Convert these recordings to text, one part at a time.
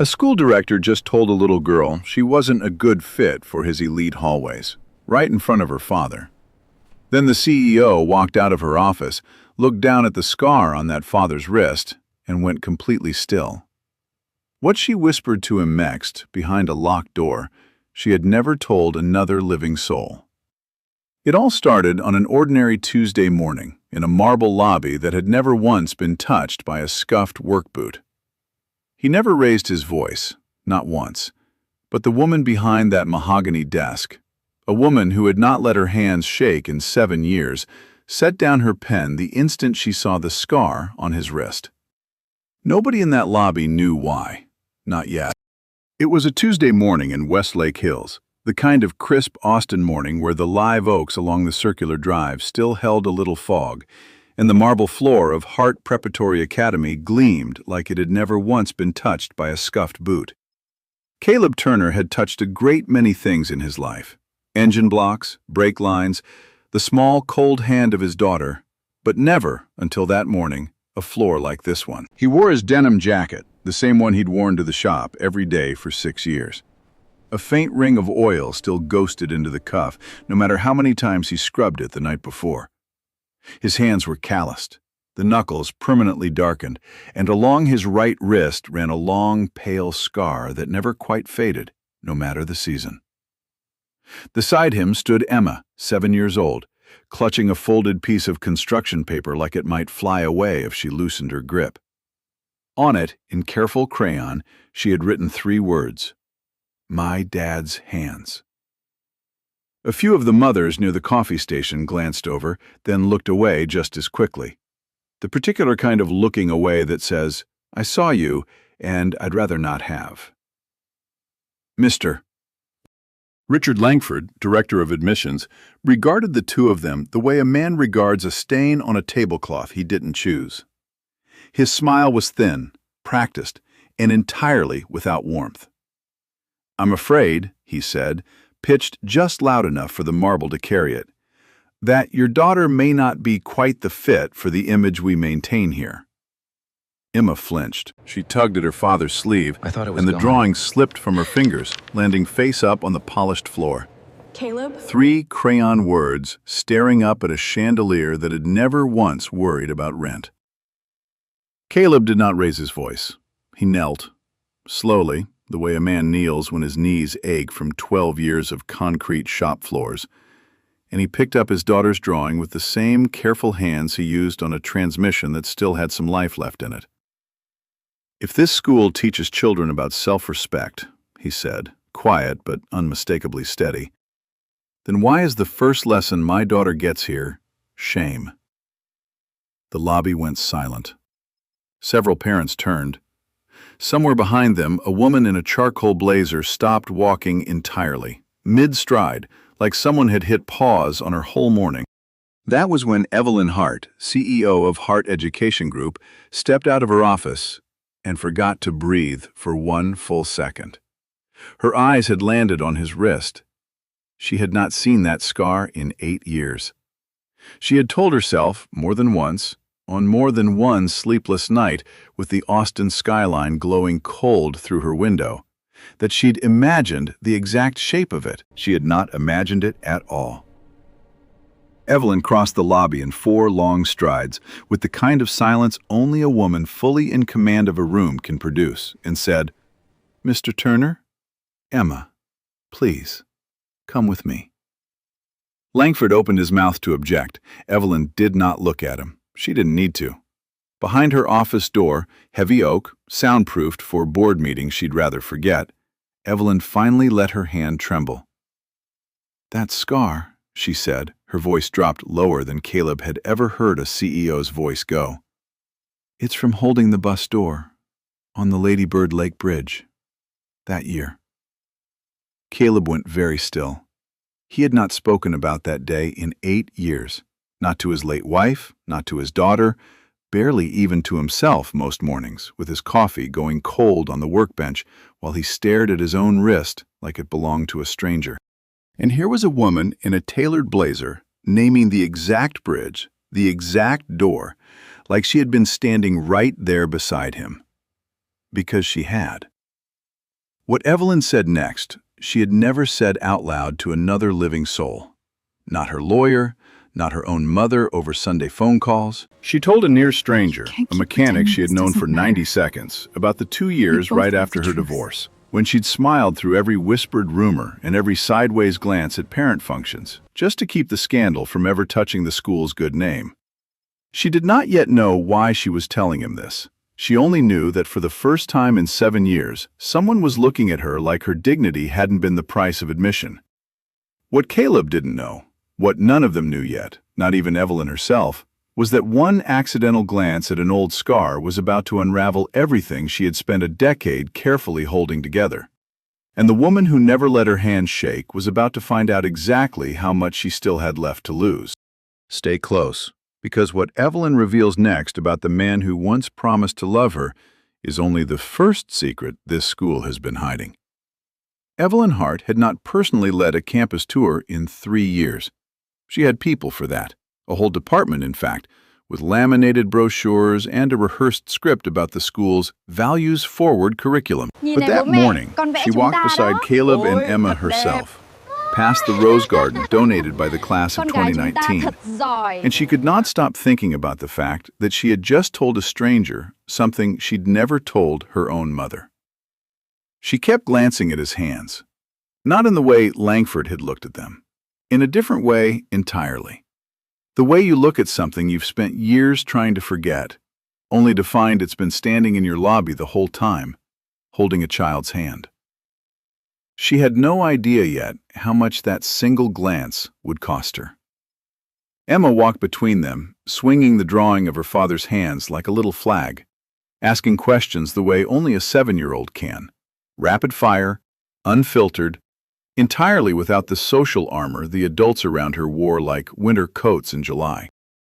A school director just told a little girl she wasn't a good fit for his elite hallways, right in front of her father. Then the CEO walked out of her office, looked down at the scar on that father's wrist, and went completely still. What she whispered to him next, behind a locked door, she had never told another living soul. It all started on an ordinary Tuesday morning in a marble lobby that had never once been touched by a scuffed work boot. He never raised his voice, not once, but the woman behind that mahogany desk, a woman who had not let her hands shake in 7 years, set down her pen the instant she saw the scar on his wrist. Nobody in that lobby knew why. Not yet. It was a Tuesday morning in Westlake Hills, the kind of crisp Austin morning where the live oaks along the circular drive still held a little fog, and the marble floor of Hart Preparatory Academy gleamed like it had never once been touched by a scuffed boot. Caleb Turner had touched a great many things in his life: engine blocks, brake lines, the small, cold hand of his daughter, but never, until that morning, a floor like this one. He wore his denim jacket, the same one he'd worn to the shop every day for 6 years. A faint ring of oil still ghosted into the cuff, no matter how many times he scrubbed it the night before. His hands were calloused, the knuckles permanently darkened, and along his right wrist ran a long, pale scar that never quite faded, no matter the season. Beside him stood Emma, 7 years old, clutching a folded piece of construction paper like it might fly away if she loosened her grip. On it, in careful crayon, she had written 3 words: "My dad's hands." A few of the mothers near the coffee station glanced over, then looked away just as quickly. The particular kind of looking away that says, "I saw you, and I'd rather not have." Mr. Richard Langford, director of admissions, regarded the two of them the way a man regards a stain on a tablecloth he didn't choose. His smile was thin, practiced, and entirely without warmth. "I'm afraid," he said, pitched just loud enough for the marble to carry it, "that your daughter may not be quite the fit for the image we maintain here." Emma flinched. She tugged at her father's sleeve, and the drawing slipped from her fingers, landing face up on the polished floor. Caleb? 3 crayon words staring up at a chandelier that had never once worried about rent. Caleb did not raise his voice. He knelt, slowly, the way a man kneels when his knees ache from 12 years of concrete shop floors, and he picked up his daughter's drawing with the same careful hands he used on a transmission that still had some life left in it. "If this school teaches children about self-respect," he said, quiet but unmistakably steady, "then why is the first lesson my daughter gets here shame?" The lobby went silent. Several parents turned. Somewhere behind them, a woman in a charcoal blazer stopped walking entirely, mid-stride, like someone had hit pause on her whole morning. That was when Evelyn Hart, CEO of Hart Education Group, stepped out of her office and forgot to breathe for 1 full second. Her eyes had landed on his wrist. She had not seen that scar in 8 years. She had told herself, more than once, on more than one sleepless night with the Austin skyline glowing cold through her window, that she'd imagined the exact shape of it. She had not imagined it at all. Evelyn crossed the lobby in 4 long strides, with the kind of silence only a woman fully in command of a room can produce, and said, "Mr. Turner? Emma, please, come with me." Langford opened his mouth to object. Evelyn did not look at him. She didn't need to. Behind her office door, heavy oak, soundproofed for board meetings she'd rather forget, Evelyn finally let her hand tremble. "That scar," she said, her voice dropped lower than Caleb had ever heard a CEO's voice go. "It's from holding the bus door on the Lady Bird Lake Bridge that year." Caleb went very still. He had not spoken about that day in 8 years. Not to his late wife, not to his daughter, barely even to himself most mornings, with his coffee going cold on the workbench while he stared at his own wrist like it belonged to a stranger. And here was a woman in a tailored blazer naming the exact bridge, the exact door, like she had been standing right there beside him. Because she had. What Evelyn said next, she had never said out loud to another living soul. Not her lawyer, not her own mother over Sunday phone calls. She told a near stranger, a mechanic she had known for 90 seconds, about the 2 years right after her divorce, when she'd smiled through every whispered rumor and every sideways glance at parent functions, just to keep the scandal from ever touching the school's good name. She did not yet know why she was telling him this. She only knew that for the first time in 7 years, someone was looking at her like her dignity hadn't been the price of admission. What Caleb didn't know, what none of them knew yet, not even Evelyn herself, was that one accidental glance at an old scar was about to unravel everything she had spent a decade carefully holding together. And the woman who never let her hands shake was about to find out exactly how much she still had left to lose. Stay close, because what Evelyn reveals next about the man who once promised to love her is only the first secret this school has been hiding. Evelyn Hart had not personally led a campus tour in 3 years. She had people for that, a whole department, in fact, with laminated brochures and a rehearsed script about the school's values-forward curriculum. But that morning, she walked beside Caleb and Emma herself, past the rose garden donated by the class of 2019, and she could not stop thinking about the fact that she had just told a stranger something she'd never told her own mother. She kept glancing at his hands, not in the way Langford had looked at them, in a different way entirely. The way you look at something you've spent years trying to forget, only to find it's been standing in your lobby the whole time, holding a child's hand. She had no idea yet how much that single glance would cost her. Emma walked between them, swinging the drawing of her father's hands like a little flag, asking questions the way only a 7-year-old can, rapid fire, unfiltered, entirely without the social armor the adults around her wore like winter coats in July.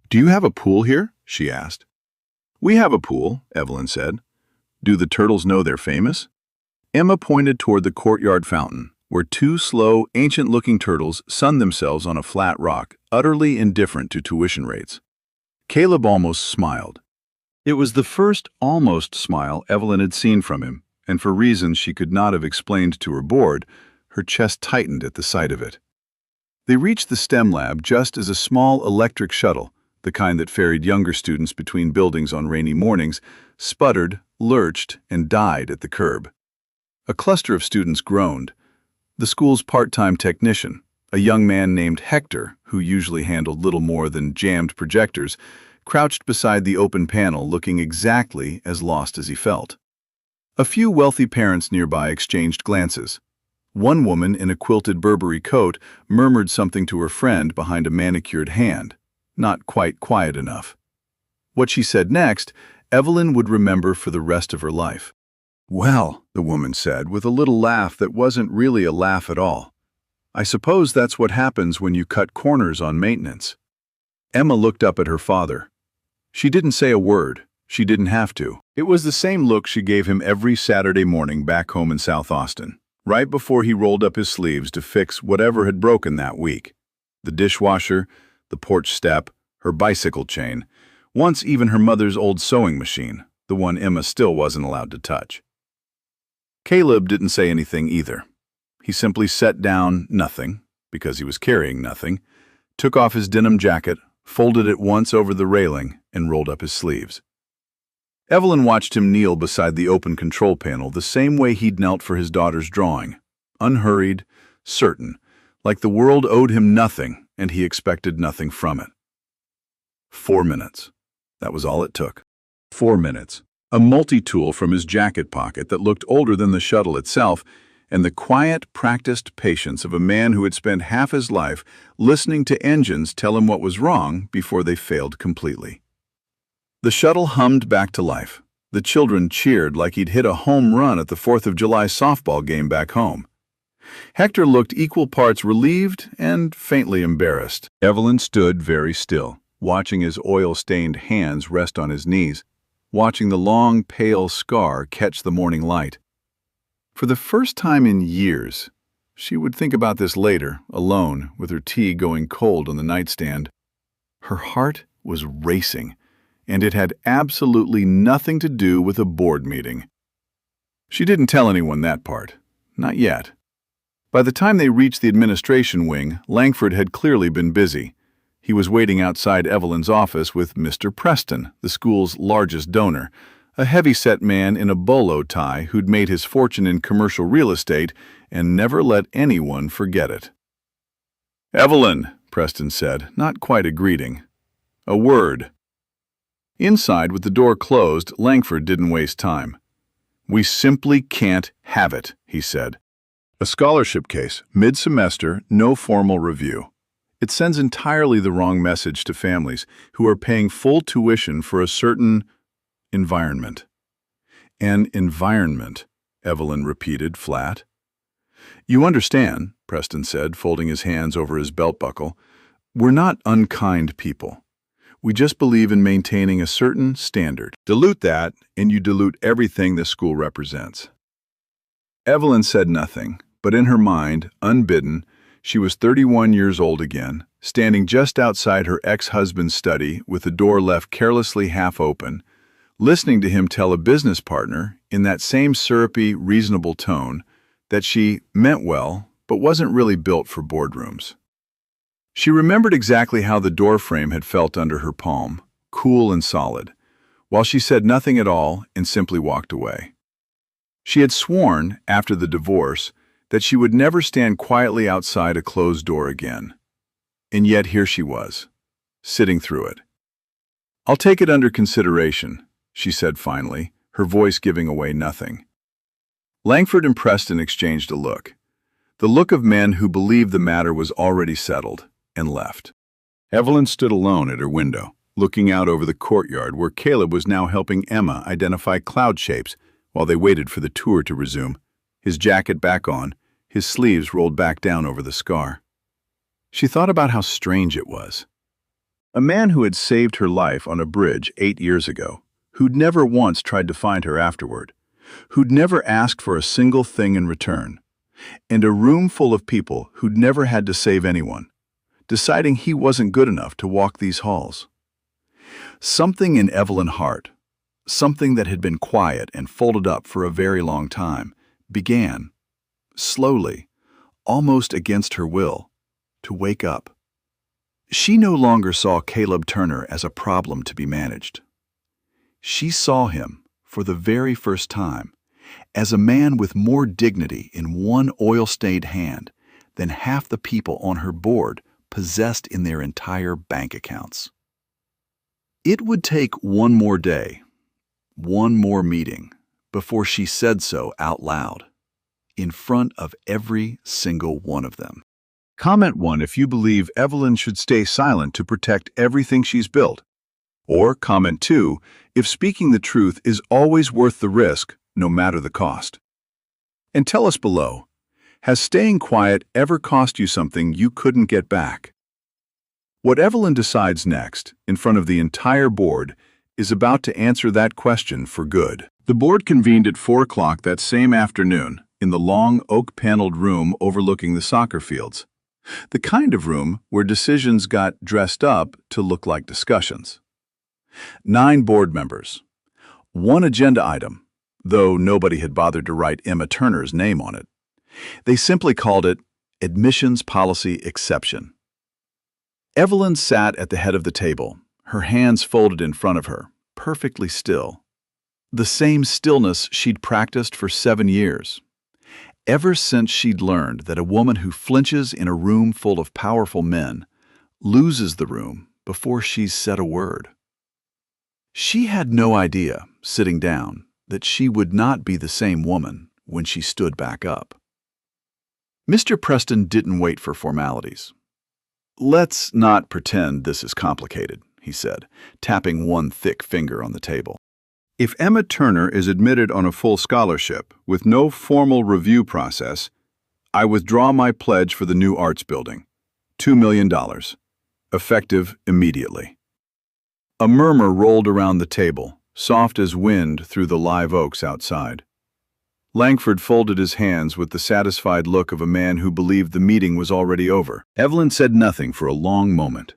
"Do you have a pool here?" she asked. "We have a pool," Evelyn said. "Do the turtles know they're famous?" Emma pointed toward the courtyard fountain, where 2 slow, ancient-looking turtles sunned themselves on a flat rock, utterly indifferent to tuition rates. Caleb almost smiled. It was the first almost smile Evelyn had seen from him, and for reasons she could not have explained to her board, her chest tightened at the sight of it. They reached the STEM lab just as a small electric shuttle, the kind that ferried younger students between buildings on rainy mornings, sputtered, lurched, and died at the curb. A cluster of students groaned. The school's part-time technician, a young man named Hector, who usually handled little more than jammed projectors, crouched beside the open panel looking exactly as lost as he felt. A few wealthy parents nearby exchanged glances. One woman in a quilted Burberry coat murmured something to her friend behind a manicured hand, not quite quiet enough. What she said next, Evelyn would remember for the rest of her life. "Well," the woman said, with a little laugh that wasn't really a laugh at all, "I suppose that's what happens when you cut corners on maintenance." Emma looked up at her father. She didn't say a word. She didn't have to. It was the same look she gave him every Saturday morning back home in South Austin, right before he rolled up his sleeves to fix whatever had broken that week. The dishwasher, the porch step, her bicycle chain, once even her mother's old sewing machine, the one Emma still wasn't allowed to touch. Caleb didn't say anything either. He simply set down nothing, because he was carrying nothing, took off his denim jacket, folded it once over the railing, and rolled up his sleeves. Evelyn watched him kneel beside the open control panel the same way he'd knelt for his daughter's drawing, unhurried, certain, like the world owed him nothing and he expected nothing from it. 4 minutes. That was all it took. 4 minutes. A multi-tool from his jacket pocket that looked older than the shuttle itself, and the quiet, practiced patience of a man who had spent half his life listening to engines tell him what was wrong before they failed completely. The shuttle hummed back to life. The children cheered like he'd hit a home run at the 4th of July softball game back home. Hector looked equal parts relieved and faintly embarrassed. Evelyn stood very still, watching his oil-stained hands rest on his knees, watching the long, pale scar catch the morning light. For the first time in years, she would think about this later, alone, with her tea going cold on the nightstand. Her heart was racing, and it had absolutely nothing to do with a board meeting. She didn't tell anyone that part, not yet. By the time they reached the administration wing, Langford had clearly been busy. He was waiting outside Evelyn's office with Mr. Preston, the school's largest donor, a heavy-set man in a bolo tie who'd made his fortune in commercial real estate and never let anyone forget it. "Evelyn," Preston said, not quite a greeting. "A word." Inside, with the door closed, Langford didn't waste time. "We simply can't have it," he said. "A scholarship case, mid-semester, no formal review. It sends entirely the wrong message to families who are paying full tuition for a certain environment." "An environment," Evelyn repeated, flat. "You understand," Preston said, folding his hands over his belt buckle. "We're not unkind people. We just believe in maintaining a certain standard. Dilute that, and you dilute everything the school represents." Evelyn said nothing, but in her mind, unbidden, she was 31 years old again, standing just outside her ex-husband's study with the door left carelessly half open, listening to him tell a business partner, in that same syrupy, reasonable tone, that she meant well but wasn't really built for boardrooms. She remembered exactly how the doorframe had felt under her palm, cool and solid, while she said nothing at all and simply walked away. She had sworn, after the divorce, that she would never stand quietly outside a closed door again. And yet here she was, sitting through it. "I'll take it under consideration," she said finally, her voice giving away nothing. Langford and Preston exchanged a look, the look of men who believed the matter was already settled, and left. Evelyn stood alone at her window, looking out over the courtyard where Caleb was now helping Emma identify cloud shapes while they waited for the tour to resume, his jacket back on, his sleeves rolled back down over the scar. She thought about how strange it was. A man who had saved her life on a bridge 8 years ago, who'd never once tried to find her afterward, who'd never asked for a single thing in return, and a room full of people who'd never had to save anyone, deciding he wasn't good enough to walk these halls. Something in Evelyn's heart, something that had been quiet and folded up for a very long time, began, slowly, almost against her will, to wake up. She no longer saw Caleb Turner as a problem to be managed. She saw him, for the very first time, as a man with more dignity in one oil-stained hand than half the people on her board possessed in their entire bank accounts. It would take one more day, one more meeting, before she said so out loud, in front of every single one of them. Comment 1 if you believe Evelyn should stay silent to protect everything she's built. Or comment 2 if speaking the truth is always worth the risk, no matter the cost. And tell us below, has staying quiet ever cost you something you couldn't get back? What Evelyn decides next, in front of the entire board, is about to answer that question for good. The board convened at 4 o'clock that same afternoon in the long oak-paneled room overlooking the soccer fields. The kind of room where decisions got dressed up to look like discussions. 9 board members. 1 agenda item, though nobody had bothered to write Emma Turner's name on it. They simply called it Admissions Policy Exception. Evelyn sat at the head of the table, her hands folded in front of her, perfectly still. The same stillness she'd practiced for 7 years. Ever since she'd learned that a woman who flinches in a room full of powerful men loses the room before she's said a word. She had no idea, sitting down, that she would not be the same woman when she stood back up. Mr. Preston didn't wait for formalities. "Let's not pretend this is complicated," he said, tapping one thick finger on the table. "If Emma Turner is admitted on a full scholarship with no formal review process, I withdraw my pledge for the new arts building, $2 million, effective immediately." A murmur rolled around the table, soft as wind through the live oaks outside. Langford folded his hands with the satisfied look of a man who believed the meeting was already over. Evelyn said nothing for a long moment.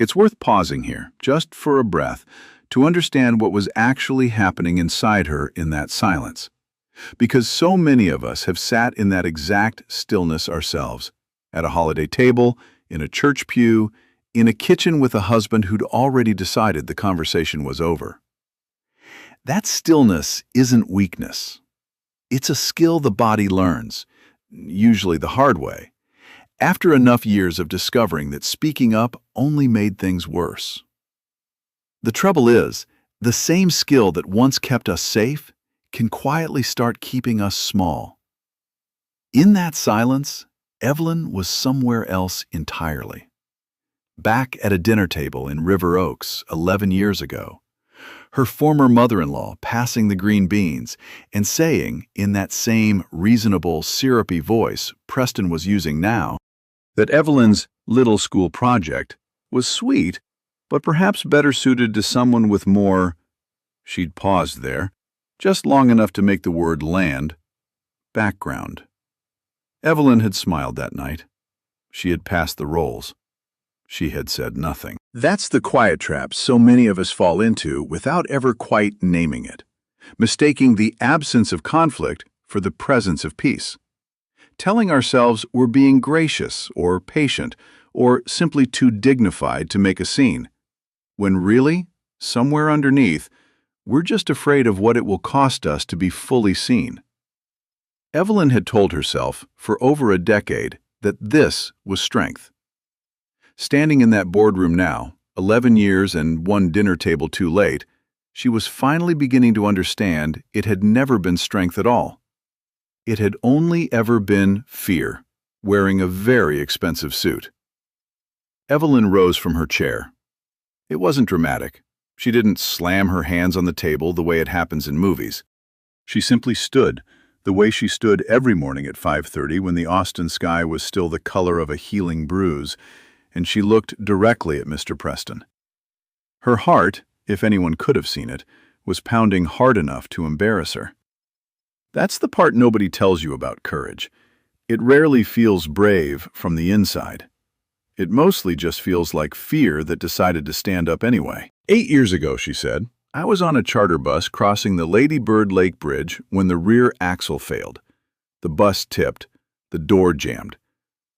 It's worth pausing here, just for a breath, to understand what was actually happening inside her in that silence. Because so many of us have sat in that exact stillness ourselves, at a holiday table, in a church pew, in a kitchen with a husband who'd already decided the conversation was over. That stillness isn't weakness. It's a skill the body learns, usually the hard way, after enough years of discovering that speaking up only made things worse. The trouble is, the same skill that once kept us safe can quietly start keeping us small. In that silence, Evelyn was somewhere else entirely. Back at a dinner table in River Oaks 11 years ago, her former mother-in-law passing the green beans and saying, in that same reasonable, syrupy voice Preston was using now, that Evelyn's little school project was sweet, but perhaps better suited to someone with more— she'd paused there, just long enough to make the word land— background. Evelyn had smiled that night. She had passed the rolls. She had said nothing. That's the quiet trap so many of us fall into without ever quite naming it, mistaking the absence of conflict for the presence of peace. Telling ourselves we're being gracious or patient or simply too dignified to make a scene, when really, somewhere underneath, we're just afraid of what it will cost us to be fully seen. Evelyn had told herself for over a decade that this was strength. Standing in that boardroom now, 11 years and one dinner table too late, she was finally beginning to understand it had never been strength at all. It had only ever been fear, wearing a very expensive suit. Evelyn rose from her chair. It wasn't dramatic. She didn't slam her hands on the table the way it happens in movies. She simply stood, the way she stood every morning at 5:30 when the Austin sky was still the color of a healing bruise, and she looked directly at Mr. Preston. Her heart, if anyone could have seen it, was pounding hard enough to embarrass her. That's the part nobody tells you about courage. It rarely feels brave from the inside. It mostly just feels like fear that decided to stand up anyway. 8 years ago, she said, I was on a charter bus crossing the Lady Bird Lake Bridge when the rear axle failed. The bus tipped. The door jammed.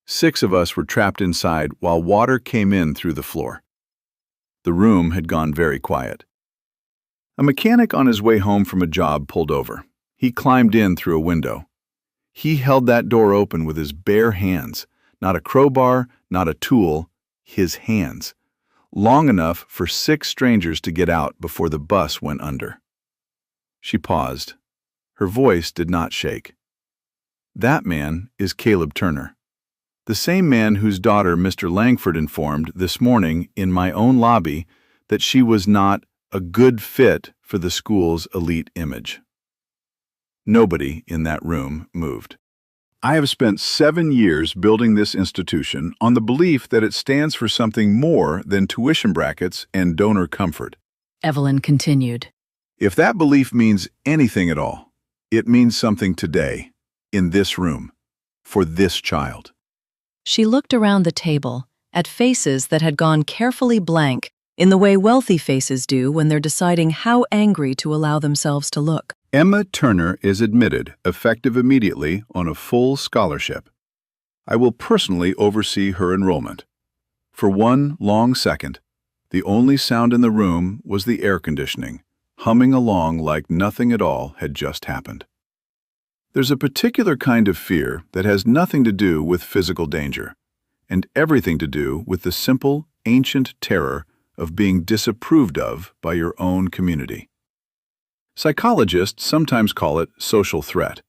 6 of us were trapped inside while water came in through the floor. The room had gone very quiet. A mechanic on his way home from a job pulled over. He climbed in through a window. He held that door open with his bare hands, not a crowbar, not a tool, his hands, long enough for 6 strangers to get out before the bus went under. She paused. Her voice did not shake. That man is Caleb Turner, the same man whose daughter Mr. Langford informed this morning in my own lobby that she was not a good fit for the school's elite image. Nobody in that room moved. I have spent 7 years building this institution on the belief that it stands for something more than tuition brackets and donor comfort. Evelyn continued. If that belief means anything at all, it means something today, in this room, for this child. She looked around the table, at faces that had gone carefully blank in the way wealthy faces do when they're deciding how angry to allow themselves to look. Emma Turner is admitted, effective immediately, on a full scholarship. I will personally oversee her enrollment. For one long second, the only sound in the room was the air conditioning, humming along like nothing at all had just happened. There's a particular kind of fear that has nothing to do with physical danger, and everything to do with the simple, ancient terror of being disapproved of by your own community. Psychologists sometimes call it social threat,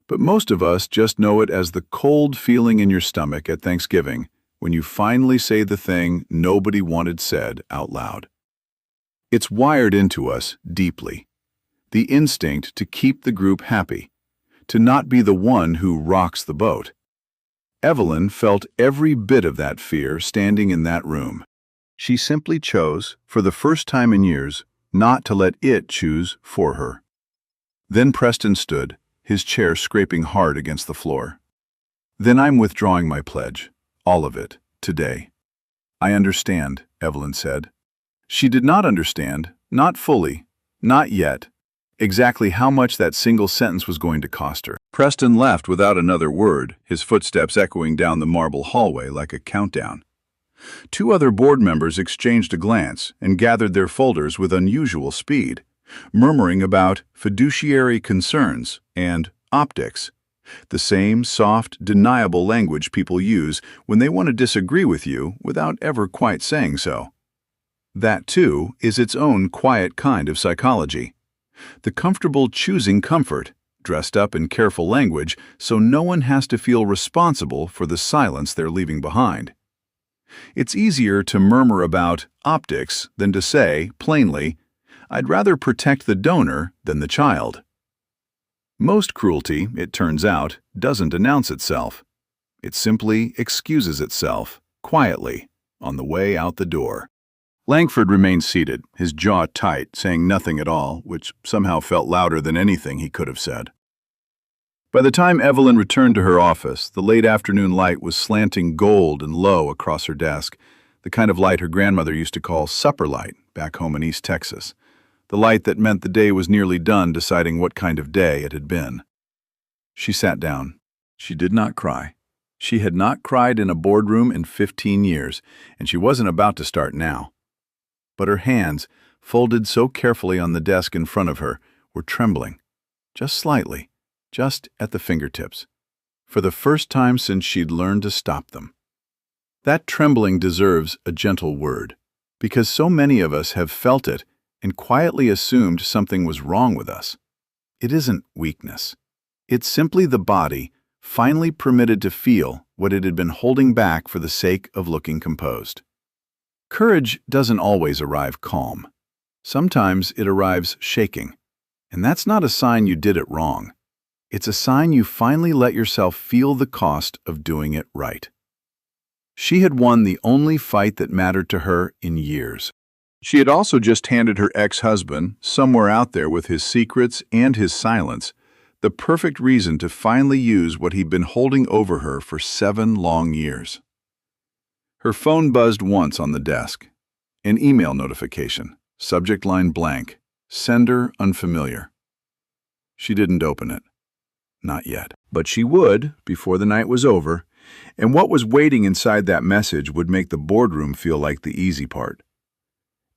but most of us just know it as the cold feeling in your stomach at Thanksgiving when you finally say the thing nobody wanted said out loud. It's wired into us deeply, the instinct to keep the group happy, to not be the one who rocks the boat. Evelyn felt every bit of that fear standing in that room. She simply chose, for the first time in years, not to let it choose for her. Then Preston stood, his chair scraping hard against the floor. Then I'm withdrawing my pledge, all of it, today. I understand, Evelyn said. She did not understand, not fully, not yet. exactly how much that single sentence was going to cost her. Preston left without another word, his footsteps echoing down the marble hallway like a countdown. Two other board members exchanged a glance and gathered their folders with unusual speed, murmuring about fiduciary concerns and optics, the same soft, deniable language people use when they want to disagree with you without ever quite saying so. That, too, is its own quiet kind of psychology. The comfortable choosing comfort, dressed up in careful language so no one has to feel responsible for the silence they're leaving behind. It's easier to murmur about optics than to say, plainly, I'd rather protect the donor than the child. Most cruelty, it turns out, doesn't announce itself. It simply excuses itself, quietly, on the way out the door. Langford remained seated, his jaw tight, saying nothing at all, which somehow felt louder than anything he could have said. By the time Evelyn returned to her office, the late afternoon light was slanting gold and low across her desk, the kind of light her grandmother used to call supper light back home in East Texas, the light that meant the day was nearly done deciding what kind of day it had been. She sat down. She did not cry. She had not cried in a boardroom in 15 years, and she wasn't about to start now. But her hands, folded so carefully on the desk in front of her, were trembling, just slightly, just at the fingertips, for the first time since she'd learned to stop them. That trembling deserves a gentle word, because so many of us have felt it and quietly assumed something was wrong with us. It isn't weakness. It's simply the body finally permitted to feel what it had been holding back for the sake of looking composed. Courage doesn't always arrive calm. Sometimes it arrives shaking, and that's not a sign you did it wrong. It's a sign you finally let yourself feel the cost of doing it right. She had won the only fight that mattered to her in years. She had also just handed her ex-husband, somewhere out there with his secrets and his silence, the perfect reason to finally use what he'd been holding over her for 7 long years. Her phone buzzed once on the desk. An email notification, subject line blank, sender unfamiliar. She didn't open it. Not yet. But she would, before the night was over, and what was waiting inside that message would make the boardroom feel like the easy part.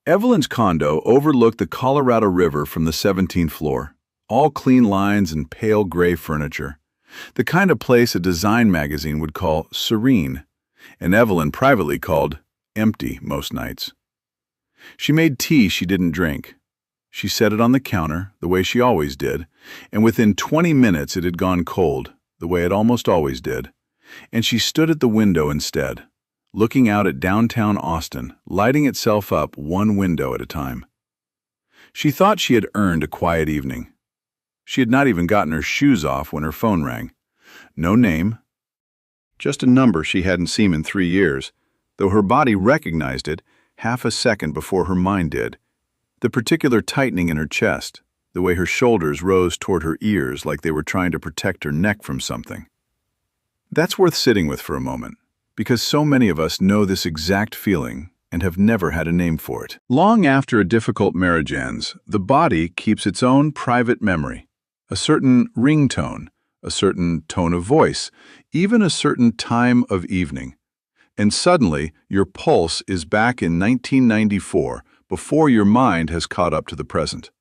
Evelyn's condo overlooked the Colorado River from the 17th floor, all clean lines and pale gray furniture, the kind of place a design magazine would call serene, and Evelyn privately called empty most nights. She made tea she didn't drink. She set it on the counter, the way she always did, and within 20 minutes it had gone cold, the way it almost always did, and she stood at the window instead, looking out at downtown Austin, lighting itself up one window at a time. She thought she had earned a quiet evening. She had not even gotten her shoes off when her phone rang. No name, just a number she hadn't seen in 3 years, though her body recognized it half a second before her mind did. The particular tightening in her chest, the way her shoulders rose toward her ears like they were trying to protect her neck from something. That's worth sitting with for a moment, because so many of us know this exact feeling and have never had a name for it. Long after a difficult marriage ends, the body keeps its own private memory, a certain ringtone, a certain tone of voice, even a certain time of evening. And suddenly, your pulse is back in 1994 before your mind has caught up to the present.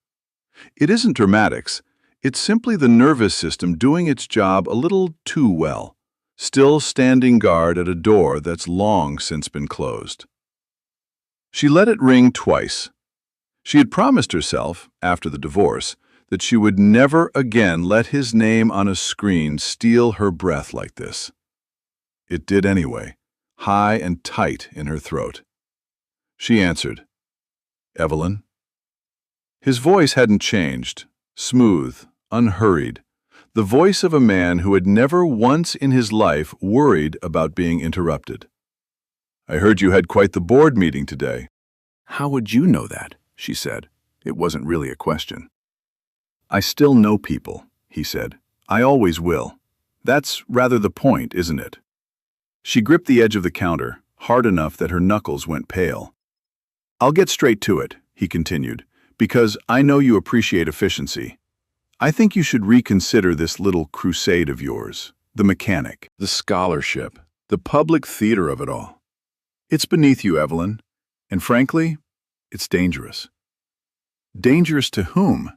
It isn't dramatics. It's simply the nervous system doing its job a little too well, still standing guard at a door that's long since been closed. She let it ring twice. She had promised herself, after the divorce, that she would never again let his name on a screen steal her breath like this. It did anyway, high and tight in her throat. She answered, "Evelyn?" His voice hadn't changed, smooth, unhurried, the voice of a man who had never once in his life worried about being interrupted. "I heard you had quite the board meeting today." "How would you know that?" she said. It wasn't really a question. "I still know people," he said. "I always will. That's rather the point, isn't it?" She gripped the edge of the counter, hard enough that her knuckles went pale. "I'll get straight to it," he continued, Because I know you appreciate efficiency. I think you should reconsider this little crusade of yours, the mechanic, the scholarship, the public theater of it all. It's beneath you, Evelyn, and frankly, it's dangerous. Dangerous to whom?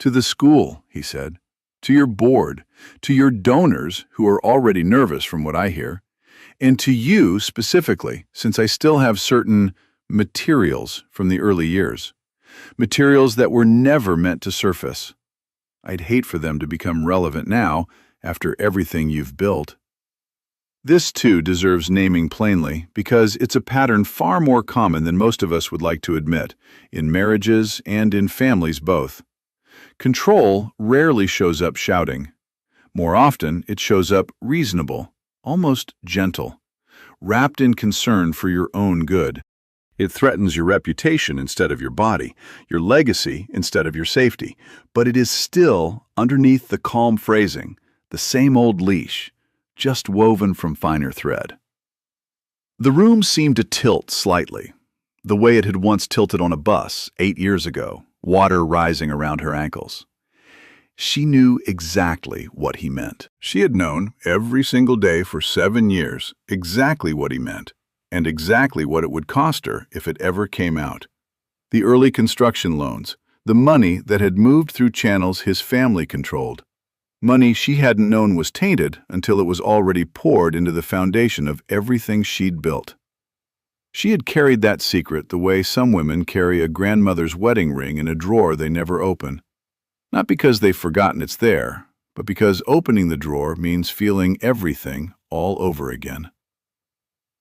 To the school, he said, to your board, to your donors who are already nervous from what I hear, and to you specifically, since I still have certain materials from the early years, materials that were never meant to surface. I'd hate for them to become relevant now, after everything you've built. This, too, deserves naming plainly, because it's a pattern far more common than most of us would like to admit, in marriages and in families both. Control rarely shows up shouting. More often, it shows up reasonable, almost gentle, wrapped in concern for your own good. It threatens your reputation instead of your body, your legacy instead of your safety, but it is still, underneath the calm phrasing, the same old leash, just woven from finer thread. The room seemed to tilt slightly, the way it had once tilted on a bus 8 years ago, water rising around her ankles. She knew exactly what he meant. She had known every single day for 7 years exactly what he meant, and exactly what it would cost her if it ever came out. The early construction loans, the money that had moved through channels his family controlled. Money she hadn't known was tainted until it was already poured into the foundation of everything she'd built. She had carried that secret the way some women carry a grandmother's wedding ring in a drawer they never open. Not because they've forgotten it's there, but because opening the drawer means feeling everything all over again.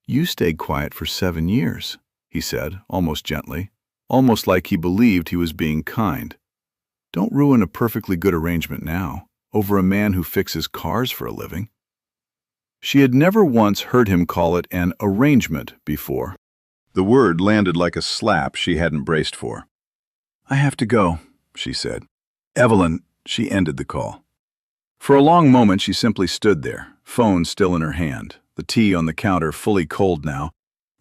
"You stayed quiet for 7 years, he said, almost gently, almost like he believed he was being kind. Don't ruin a perfectly good arrangement now, over a man who fixes cars for a living. She had never once heard him call it an arrangement before. The word landed like a slap she hadn't braced for. "I have to go," she said. "Evelyn," she ended the call. For a long moment she simply stood there, phone still in her hand, the tea on the counter fully cold now,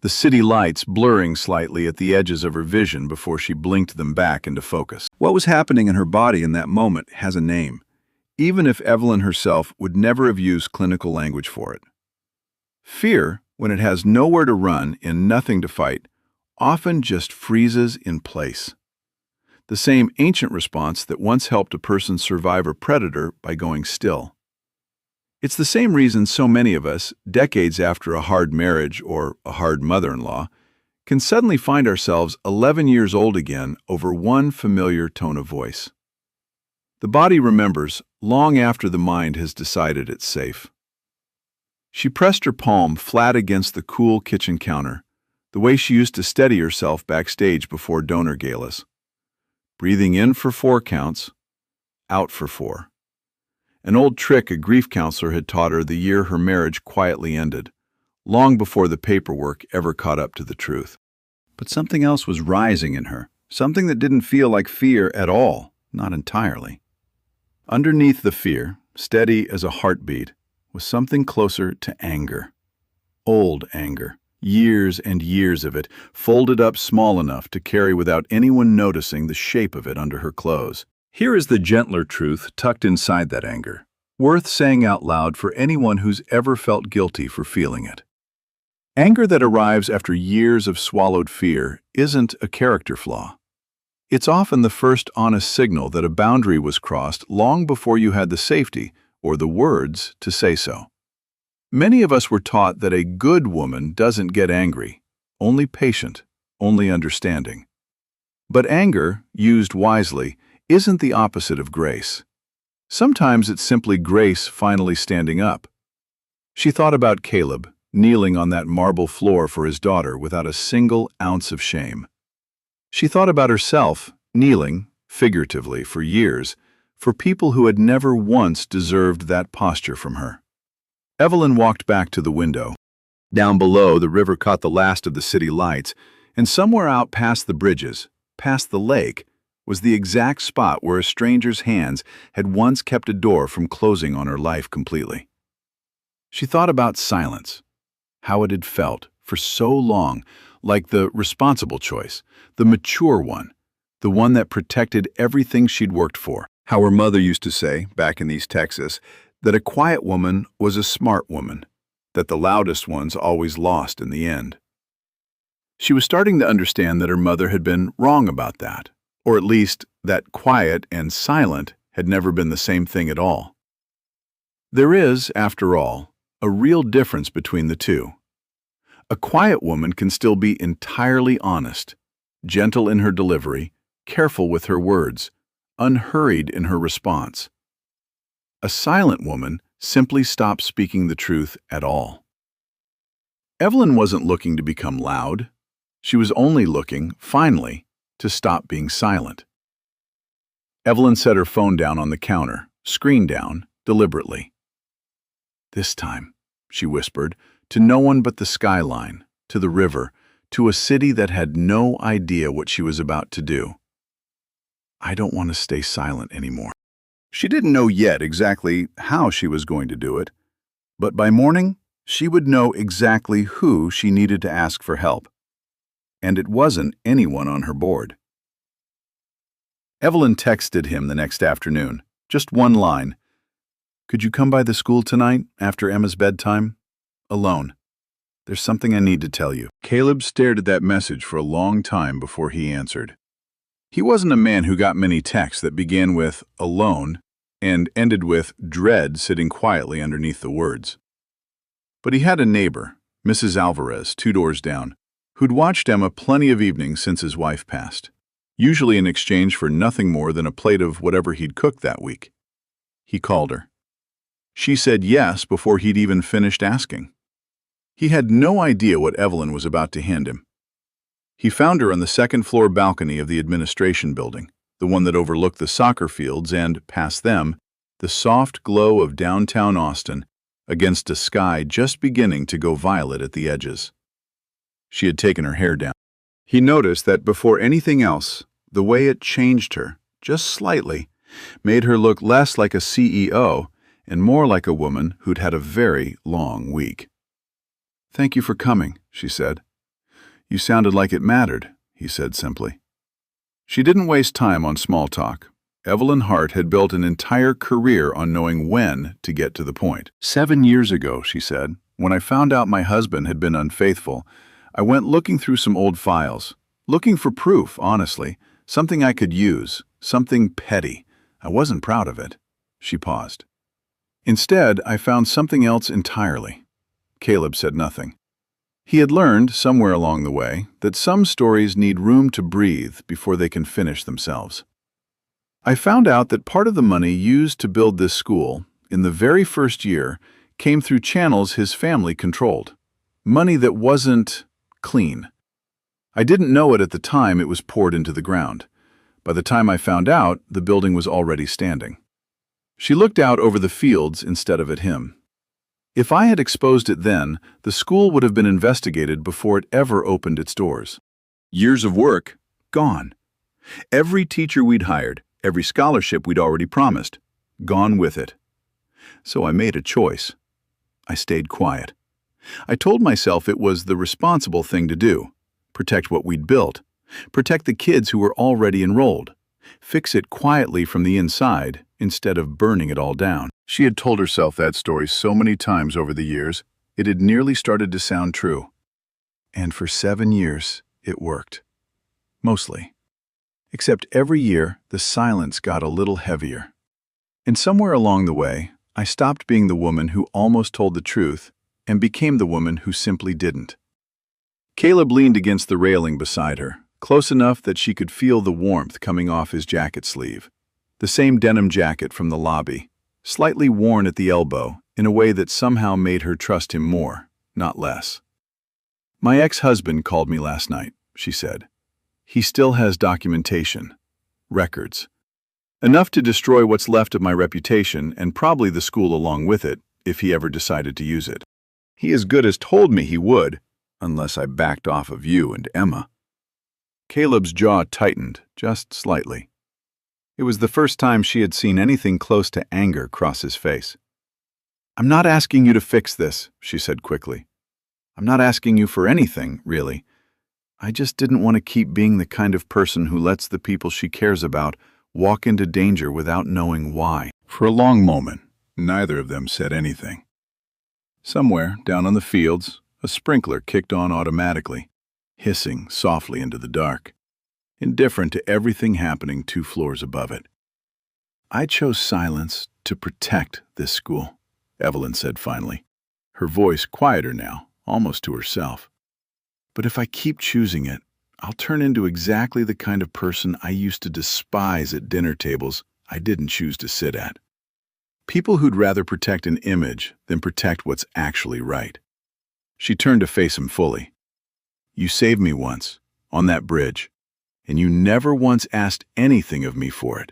the city lights blurring slightly at the edges of her vision before she blinked them back into focus. What was happening in her body in that moment has a name, even if Evelyn herself would never have used clinical language for it. Fear, when it has nowhere to run and nothing to fight, often just freezes in place. The same ancient response that once helped a person survive a predator by going still. It's the same reason so many of us, decades after a hard marriage or a hard mother-in-law, can suddenly find ourselves 11 years old again over one familiar tone of voice. The body remembers long after the mind has decided it's safe. She pressed her palm flat against the cool kitchen counter, the way she used to steady herself backstage before donor galas. Breathing in for 4 counts, out for 4. An old trick a grief counselor had taught her the year her marriage quietly ended, long before the paperwork ever caught up to the truth. But something else was rising in her, something that didn't feel like fear at all, not entirely. Underneath the fear, steady as a heartbeat, was something closer to anger. Old anger, years and years of it, folded up small enough to carry without anyone noticing the shape of it under her clothes. Here is the gentler truth tucked inside that anger, worth saying out loud for anyone who's ever felt guilty for feeling it. Anger that arrives after years of swallowed fear isn't a character flaw. It's often the first honest signal that a boundary was crossed long before you had the safety or the words to say so. Many of us were taught that a good woman doesn't get angry, only patient, only understanding. But anger, used wisely, isn't the opposite of grace. Sometimes it's simply grace finally standing up. She thought about Caleb, kneeling on that marble floor for his daughter without a single ounce of shame. She thought about herself, kneeling, figuratively, for years, for people who had never once deserved that posture from her. Evelyn walked back to the window. Down below, the river caught the last of the city lights, and somewhere out past the bridges, past the lake, was the exact spot where a stranger's hands had once kept a door from closing on her life completely. She thought about silence, how it had felt, for so long, like the responsible choice, the mature one, the one that protected everything she'd worked for. How her mother used to say, back in East Texas, that a quiet woman was a smart woman, that the loudest ones always lost in the end. She was starting to understand that her mother had been wrong about that, or at least that quiet and silent had never been the same thing at all. There is, after all, a real difference between the two. A quiet woman can still be entirely honest, gentle in her delivery, careful with her words, unhurried in her response. A silent woman simply stops speaking the truth at all. Evelyn wasn't looking to become loud. She was only looking, finally, to stop being silent. Evelyn set her phone down on the counter, screen down, deliberately. "This time," she whispered, to no one but the skyline, to the river, to a city that had no idea what she was about to do. "I don't want to stay silent anymore." She didn't know yet exactly how she was going to do it, but by morning, she would know exactly who she needed to ask for help. And it wasn't anyone on her board. Evelyn texted him the next afternoon, just one line. "Could you come by the school tonight, after Emma's bedtime? Alone. There's something I need to tell you." Caleb stared at that message for a long time before he answered. He wasn't a man who got many texts that began with "alone" and ended with dread sitting quietly underneath the words. But he had a neighbor, Mrs. Alvarez, 2 doors down, who'd watched Emma plenty of evenings since his wife passed, usually in exchange for nothing more than a plate of whatever he'd cooked that week. He called her. She said yes before he'd even finished asking. He had no idea what Evelyn was about to hand him. He found her on the second-floor balcony of the administration building, the one that overlooked the soccer fields and, past them, the soft glow of downtown Austin against a sky just beginning to go violet at the edges. She had taken her hair down. He noticed that before anything else, the way it changed her, just slightly, made her look less like a CEO and more like a woman who'd had a very long week. "Thank you for coming," she said. "You sounded like it mattered," he said simply. She didn't waste time on small talk. Evelyn Hart had built an entire career on knowing when to get to the point. "7 years ago," she said, "when I found out my husband had been unfaithful, I went looking through some old files, looking for proof, honestly, something I could use, something petty. I wasn't proud of it." She paused. "Instead, I found something else entirely." Caleb said nothing. He had learned, somewhere along the way, that some stories need room to breathe before they can finish themselves. "I found out that part of the money used to build this school, in the very first year, came through channels his family controlled. Money that wasn't clean. I didn't know it at the time it was poured into the ground. By the time I found out, the building was already standing." She looked out over the fields instead of at him. "If I had exposed it then, the school would have been investigated before it ever opened its doors. Years of work, gone. Every teacher we'd hired, every scholarship we'd already promised, gone with it. So I made a choice. I stayed quiet. I told myself it was the responsible thing to do. Protect what we'd built. Protect the kids who were already enrolled. Fix it quietly from the inside instead of burning it all down." She had told herself that story so many times over the years, it had nearly started to sound true. And for 7 years, it worked. Mostly. Except every year, the silence got a little heavier. And somewhere along the way, I stopped being the woman who almost told the truth and became the woman who simply didn't. Caleb leaned against the railing beside her, close enough that she could feel the warmth coming off his jacket sleeve. The same denim jacket from the lobby, slightly worn at the elbow in a way that somehow made her trust him more, not less. "My ex-husband called me last night," she said. "He still has documentation, records. Enough to destroy what's left of my reputation and probably the school along with it, if he ever decided to use it. He as good as told me he would, unless I backed off of you and Emma." Caleb's jaw tightened, just slightly. It was the first time she had seen anything close to anger cross his face. "I'm not asking you to fix this," she said quickly. "I'm not asking you for anything, really. I just didn't want to keep being the kind of person who lets the people she cares about walk into danger without knowing why. For a long moment, neither of them said anything. Somewhere, down on the fields, a sprinkler kicked on automatically, hissing softly into the dark, indifferent to everything happening 2 floors above it. I chose silence to protect this school, Evelyn said finally, her voice quieter now, almost to herself. But if I keep choosing it, I'll turn into exactly the kind of person I used to despise at dinner tables I didn't choose to sit at. People who'd rather protect an image than protect what's actually right. She turned to face him fully. You saved me once, on that bridge, and you never once asked anything of me for it.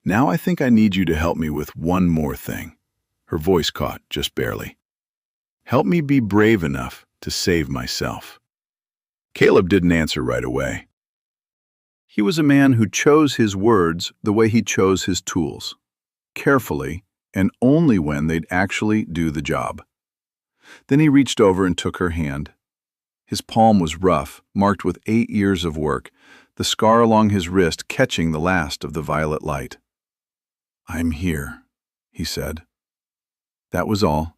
Now I think I need you to help me with one more thing. Her voice caught, just barely. Help me be brave enough to save myself. Caleb didn't answer right away. He was a man who chose his words the way he chose his tools, carefully and only when they'd actually do the job. Then he reached over and took her hand. His palm was rough, marked with 8 years of work, the scar along his wrist catching the last of the violet light. I'm here, he said. That was all.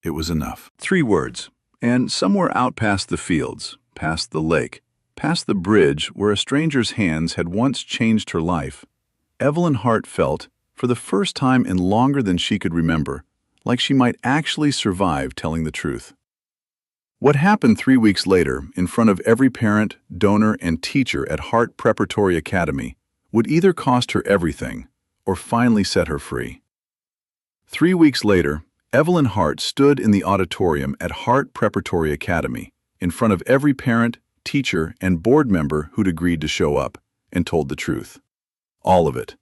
It was enough. 3 words, and somewhere out past the fields, past the lake, past the bridge where a stranger's hands had once changed her life, Evelyn Hart felt, for the first time in longer than she could remember, like she might actually survive telling the truth. What happened 3 weeks later, in front of every parent, donor, and teacher at Hart Preparatory Academy, would either cost her everything or finally set her free. 3 weeks later, Evelyn Hart stood in the auditorium at Hart Preparatory Academy, in front of every parent, teacher, and board member who'd agreed to show up, and told the truth. All of it.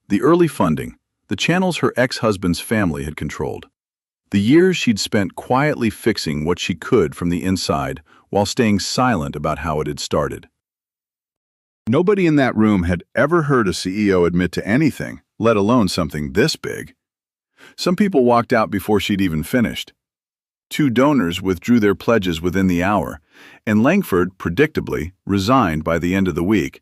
The early funding, the channels her ex-husband's family had controlled. The years she'd spent quietly fixing what she could from the inside while staying silent about how it had started. Nobody in that room had ever heard a CEO admit to anything, let alone something this big. Some people walked out before she'd even finished. 2 donors withdrew their pledges within the hour, and Langford, predictably, resigned by the end of the week,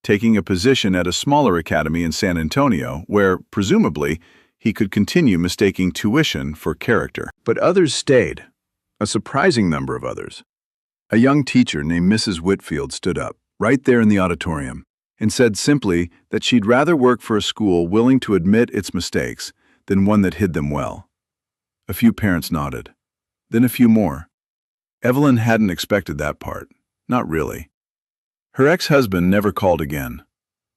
taking a position at a smaller academy in San Antonio where, presumably, he could continue mistaking tuition for character. But others stayed, a surprising number of others. A young teacher named Mrs. Whitfield stood up, right there in the auditorium, and said simply that she'd rather work for a school willing to admit its mistakes than one that hid them well. A few parents nodded, then a few more. Evelyn hadn't expected that part, not really. Her ex-husband never called again.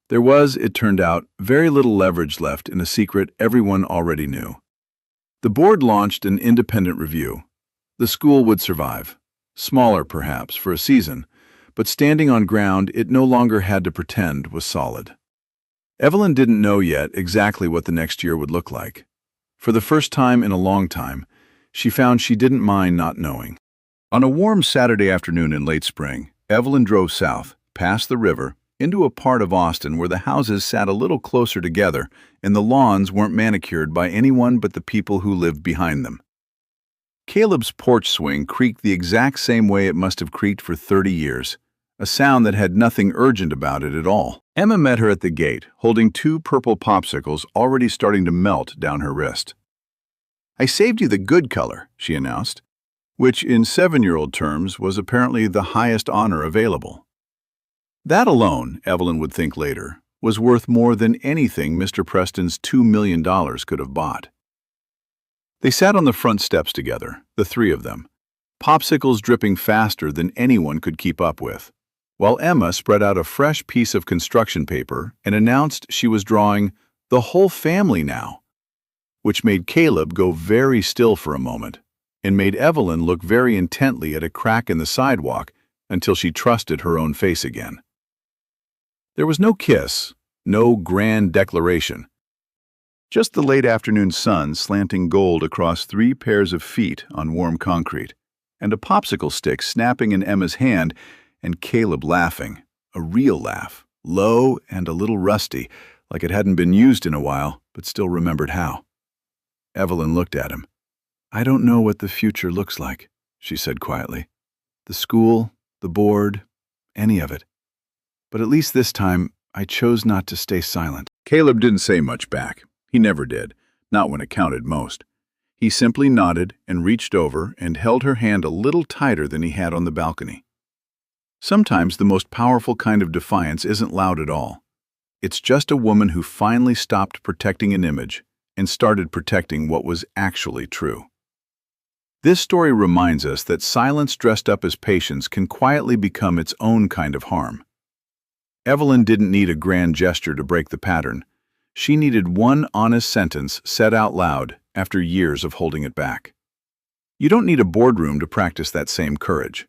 There was, it turned out, very little leverage left in a secret everyone already knew. The board launched an independent review. The school would survive, smaller perhaps for a season, but standing on ground it no longer had to pretend was solid. Evelyn didn't know yet exactly what the next year would look like. For the first time in a long time, she found she didn't mind not knowing. On a warm Saturday afternoon in late spring, Evelyn drove south, past the river, into a part of Austin where the houses sat a little closer together and the lawns weren't manicured by anyone but the people who lived behind them. Caleb's porch swing creaked the exact same way it must have creaked for 30 years, a sound that had nothing urgent about it at all. Emma met her at the gate, holding 2 purple popsicles already starting to melt down her wrist. I saved you the good color, she announced, which in 7-year-old terms was apparently the highest honor available. That alone, Evelyn would think later, was worth more than anything Mr. Preston's $2 million could have bought. They sat on the front steps together, the 3 of them, popsicles dripping faster than anyone could keep up with, while Emma spread out a fresh piece of construction paper and announced she was drawing the whole family now, which made Caleb go very still for a moment and made Evelyn look very intently at a crack in the sidewalk until she trusted her own face again. There was no kiss, no grand declaration. Just the late afternoon sun slanting gold across 3 pairs of feet on warm concrete, and a popsicle stick snapping in Emma's hand, and Caleb laughing, a real laugh, low and a little rusty, like it hadn't been used in a while, but still remembered how. Evelyn looked at him. I don't know what the future looks like, she said quietly. The school, the bored, any of it. But at least this time, I chose not to stay silent. Caleb didn't say much back. He never did, not when it counted most. He simply nodded and reached over and held her hand a little tighter than he had on the balcony. Sometimes the most powerful kind of defiance isn't loud at all. It's just a woman who finally stopped protecting an image and started protecting what was actually true. This story reminds us that silence dressed up as patience can quietly become its own kind of harm. Evelyn didn't need a grand gesture to break the pattern. She needed one honest sentence said out loud after years of holding it back. You don't need a boardroom to practice that same courage.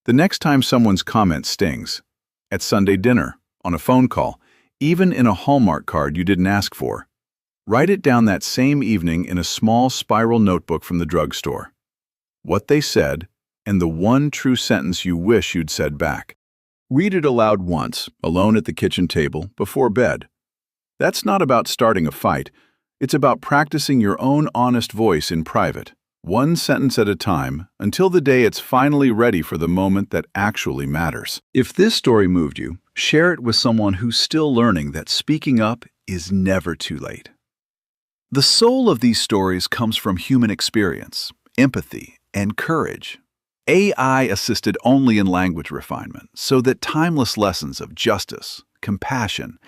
The next time someone's comment stings, at Sunday dinner, on a phone call, even in a Hallmark card you didn't ask for, write it down that same evening in a small spiral notebook from the drugstore. What they said, and the one true sentence you wish you'd said back. Read it aloud once, alone at the kitchen table, before bed. That's not about starting a fight. It's about practicing your own honest voice in private, one sentence at a time, until the day it's finally ready for the moment that actually matters. If this story moved you, share it with someone who's still learning that speaking up is never too late. The soul of these stories comes from human experience, empathy, and courage. AI assisted only in language refinement, so that timeless lessons of justice, compassion,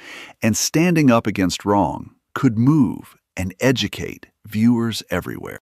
and standing up against wrong could move and educate viewers everywhere.